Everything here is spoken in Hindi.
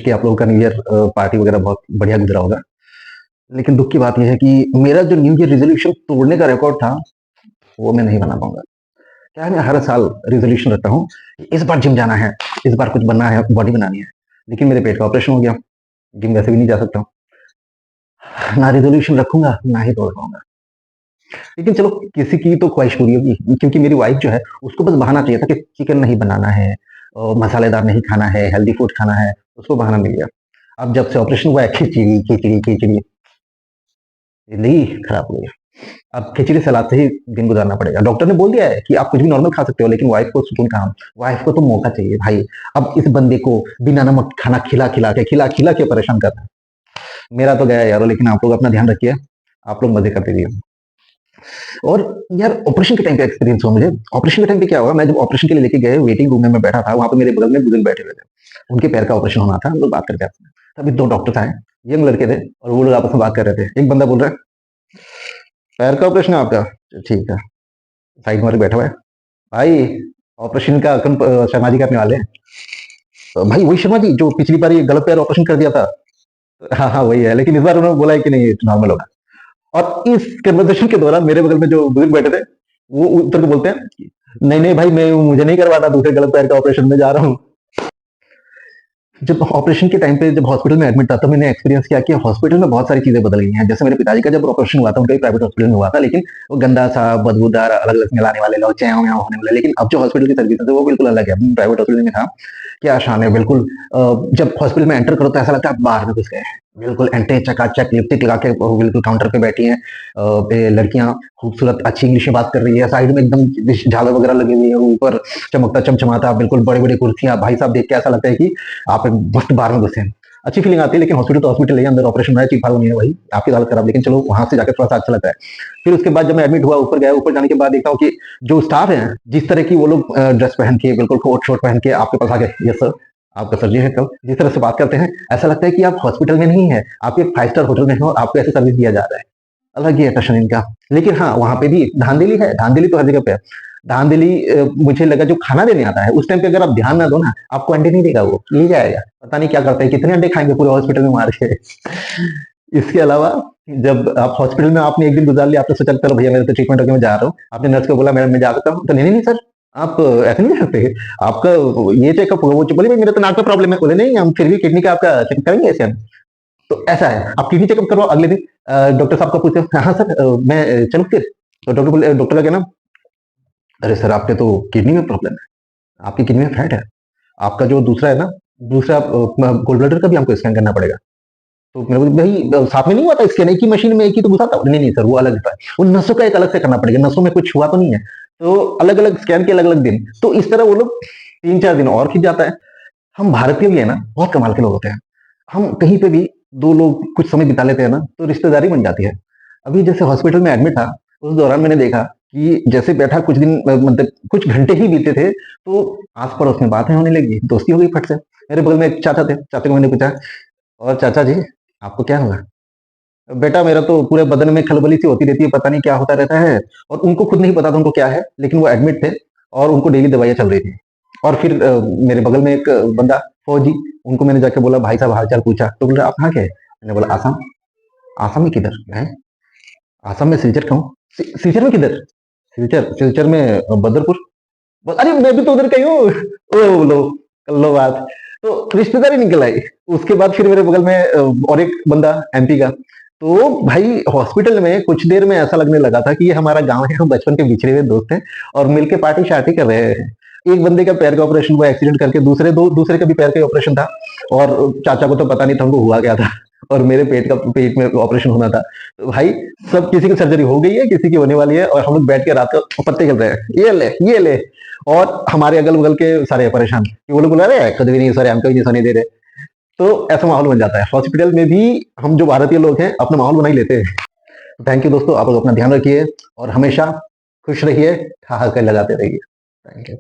कि आप लोगों का न्यू ईयर पार्टी वगैरह बहुत बढ़िया गुजरा होगा। लेकिन दुःख की बात ये है कि मेरा जो न्यू ईयर रेज़ोल्यूशन तोड़ने का रिकॉर्ड था, वो मैं नहीं बना पाऊँगा। क्या है, मैं हर साल रेज़ोल्यूशन रखता हूँ, इस बार जिम जाना है, इस बार कुछ बनना है, बॉडी बनानी है। लेकिन मेरे पेट का ऑपरेशन हो गया, जिम वैसे भी नहीं जा सकता हूँ। ना रेज़ोल्यूशन रखूँगा, ना ही तोड़ पाऊँगा। लेकिन चलो, किसी की तो ख्वाहिश पूरी होगी, क्योंकि मेरी वाइफ़ जो है, उसको बस बहाना चाहिए था कि चिकन नहीं बनाना है, मसालेदार नहीं खाना है, हेल्दी फूड खाना है, उसको बहाना मिल गया। अब जब से ऑपरेशन हुआ है, खिचड़ी, खिचड़ी, खिचड़ी, ज़िंदगी खराब हो गई। अब खिचड़ी सलाद से ही दिन गुज़ारना पड़ेगा। डॉक्टर ने बोल दिया है कि आप कुछ भी नॉर्मल खा सकते हो, लेकिन वाइफ़ को सुकून कहाँ? वाइफ़ को तो मौका चाहिए भाई। अब इस बंदे को बिना नमक खाना खिला-खिला के परेशान कर रहा है। मेरा तो गया यारो, लेकिन आप लोग अपना ध्यान रखिए, आप लोग मज़े करते रहिए। और यार, ऑपरेशन के टाइम पे एक्सपीरियंस हुआ मुझे। ऑपरेशन के टाइम पे क्या हुआ, मैं जब ऑपरेशन के लिए लेके गए, वेटिंग रूम में मैं बैठा था, वहाँ पे मेरे बगल में बुजुर्ग बैठे हुए थे। उनके पैर का ऑपरेशन होना था, हम लोग बात करते आपस में। तभी 2 डॉक्टर्स आए, यंग लड़के थे, और वो लोग आपस में बात कर रहे थे। एक बंदा बोल रहा है, "पैर का ऑपरेशन है आपका?" ठीक है। साइड में और बैठा हुआ है, "भाई, ऑपरेशन का शर्मा जी करने वाले हैं।" "भाई, वही शर्मा जी जो पिछली बार ये गलत पैर ऑपरेशन कर दिया था?" "हाँ, हाँ, वही है, लेकिन इस बार उन्होंने बोला है कि नहीं, नॉर्मल होगा।" और इस कन्वर्सेशन के दौरान मेरे बगल में जो बुजुर्ग बैठे थे, वो उतर के बोलते हैं, नहीं नहीं भाई, मैं मुझे नहीं करवाना दूसरे गलत पैर का ऑपरेशन, में जा रहा हूँ। जब ऑपरेशन के टाइम पे जब हॉस्पिटल में एडमिट था, तो मैंने एक्सपीरियंस किया कि हॉस्पिटल में बहुत सारी चीजें बदल गई हैं। जैसे मेरे पिताजी का जब ऑपरेशन हुआ था, उनका भी प्राइवेट हॉस्पिटल में हुआ था, लेकिन वो गंदा सा, बदबूदार, अलग अलग मिलाने वाले लोग, च्याव म्याव होने वाले। लेकिन अब जो हॉस्पिटल की सर्विस है, वो बिल्कुल अलग है। प्राइवेट हॉस्पिटल में था, क्या शान है, बिल्कुल। जब हॉस्पिटल में एंटर करो तो ऐसा लगता है आप बाहर में घुस गए हैं। बिल्कुल एंटे चकाचक लिपस्टिक लगा के वो बिल्कुल काउंटर पे बैठी हैं। लड़कियां खूबसूरत अच्छी इंग्लिश में बात कर रही है, साइड में एकदम झालर वगैरह लगी हुई है, ऊपर चमकता चमचमाता, बिल्कुल बड़ी बड़ी कुर्सियां। भाई साहब, देख के ऐसा लगता है कि आप एक मस्त बार में घुसे हैं। अच्छी फीलिंग आती है, लेकिन हॉस्पिटल तो हॉस्पिटल है, अंदर ऑपरेशन है, चीख फाड़ नहीं है भाई, आपकी हालत खराब। लेकिन चलो, वहां से जाकर थोड़ा सा अच्छा लगता है। फिर उसके बाद जब मैं एडमिट हुआ, ऊपर गया, ऊपर जाने के बाद देखता हूँ कि जो स्टाफ है, जिस तरह की वो लोग ड्रेस पहन के, बिल्कुल कोट शोट पहन के आपके पास आ गए, यस सर, आपका सर्जरी है कल, जिस तरह से बात करते हैं, ऐसा लगता है कि आप हॉस्पिटल में नहीं है, आप एक 5 स्टार होटल में हो, आपको ऐसे सर्विस दिया जा रहा है। अलग ही है टशन इनका। लेकिन हाँ, वहाँ पे भी धांधली है, धांधली तो हर जगह पे है। धांधली मुझे लगा जो खाना देने आता है, उस टाइम पे अगर आप ध्यान ना दो ना, आपको अंडे नहीं देगा, वो ले जाएगा। पता नहीं क्या करते हैं, कितने अंडे खाएंगे पूरे हॉस्पिटल में मार के। इसके अलावा, जब आप हॉस्पिटल में आपने एक दिन गुजार लिया, आपने सोचा चलो भैया मेरे तो ट्रीटमेंट हो गया, मैं जा रहा हूँ, आपने नर्स को बोला मैडम मैं जा सकता हूँ, तो नहीं नहीं नहीं सर, आप ऐसे नहीं जा सकते, आपका ये चेकअप होगा। वो बोले भाई मेरे तो नाक में प्रॉब्लम है। बोले नहीं, हम फिर भी किडनी का आपका चेक करेंगे ऐसे हम। तो ऐसा है, आप किडनी चेकअप करवाओ। अगले दिन डॉक्टर साहब का पूछते हैं, हाँ सर, मैं चलूँ फिर? तो डॉक्टर बोले, डॉक्टर का कहना, अरे सर, आपके तो किडनी में प्रॉब्लम है, आपकी किडनी में फैट है, आपका जो दूसरा है ना, दूसरा गोल्ड ब्लडर का भी हमको स्कैन करना पड़ेगा। तो मेरे को भाई साथ में नहीं हुआ था स्कैन, एक ही मशीन में एक ही तो घुसा था। नहीं नहीं सर, वो अलग था, वो नसों का एक अलग से करना पड़ेगा, नसों में कुछ हुआ तो नहीं है। तो अलग अलग स्कैन के अलग अलग दिन, तो इस तरह वो लोग 3-4 दिन और खिंच जाता है। हम भारतीय भी है ना, बहुत कमाल के लोग होते हैं। हम कहीं पे भी 2 लोग कुछ समय बिता लेते हैं ना, तो रिश्तेदारी बन जाती है। अभी जैसे हॉस्पिटल में एडमिट था, उस दौरान मैंने देखा कि जैसे बैठा कुछ दिन, मतलब कुछ घंटे ही बीते थे, तो आस-पड़ोस में बातें होने लगी, दोस्ती हो गई फट से। मेरे बगल में एक चाचा थे, चाचा को मैंने पूछा, "और चाचा जी, आपको क्या हुआ?" "बेटा, मेरा तो पूरे बदन में खलबली सी होती रहती है, पता नहीं क्या होता रहता है।" और उनको खुद नहीं पता था उनको क्या है, लेकिन वो एडमिट थे और उनको डेली दवाइयाँ चल रही थी। और फिर मेरे बगल में एक बंदा फौजी, उनको मैंने जाके बोला, "भाई साहब, हाल-चाल पूछा।" तो बोल रहे, "आप कहाँ के हैं?" मैंने बोला, "आसाम।" "आसाम में किधर?" हैं? "आसाम में सिलचर का हूँ।" "सिलचर में किधर?" "सिलचर सिलचर में बदरपुर।" "अरे! मैं भी तो उधर का ही हूँ।" ओ लो, कर लो बात। तो रिश्तेदारी निकल आई। उसके बाद फिर मेरे बगल में और एक बंदा एमपी का। तो भाई, हॉस्पिटल में कुछ देर में ऐसा लगने लगा था कि ये हमारा गाँव है, हम बचपन के बिछड़े हुए दोस्त हैं और मिलके पार्टी-शार्टी कर रहे हैं। एक बंदे का पैर का ऑपरेशन हुआ एक्सीडेंट करके, दूसरे का भी पैर का ही ऑपरेशन था, और चाचा को तो पता नहीं था उनको हुआ क्या था, और मेरे पेट में ऑपरेशन होना था। तो भाई, सब किसी की सर्जरी हो गई है, किसी की होने वाली है, और हम लोग बैठ के रात को पत्ते खेल रहे हैं, ये ले, ये ले। और हमारे अगल-बगल के सारे परेशान, कि वो लोग बोला, "अरे! खुद भी नहीं सर, हमको भी नहीं सोने दे रहे।" तो ऐसा माहौल बन जाता है। हॉस्पिटल में भी हम जो भारतीय लोग हैं, अपना माहौल बना ही लेते हैं। थैंक यू दोस्तों, आप लोग अपना ध्यान रखिए और हमेशा खुश रहिए, ठहाके लगाते रहिए। Thank you.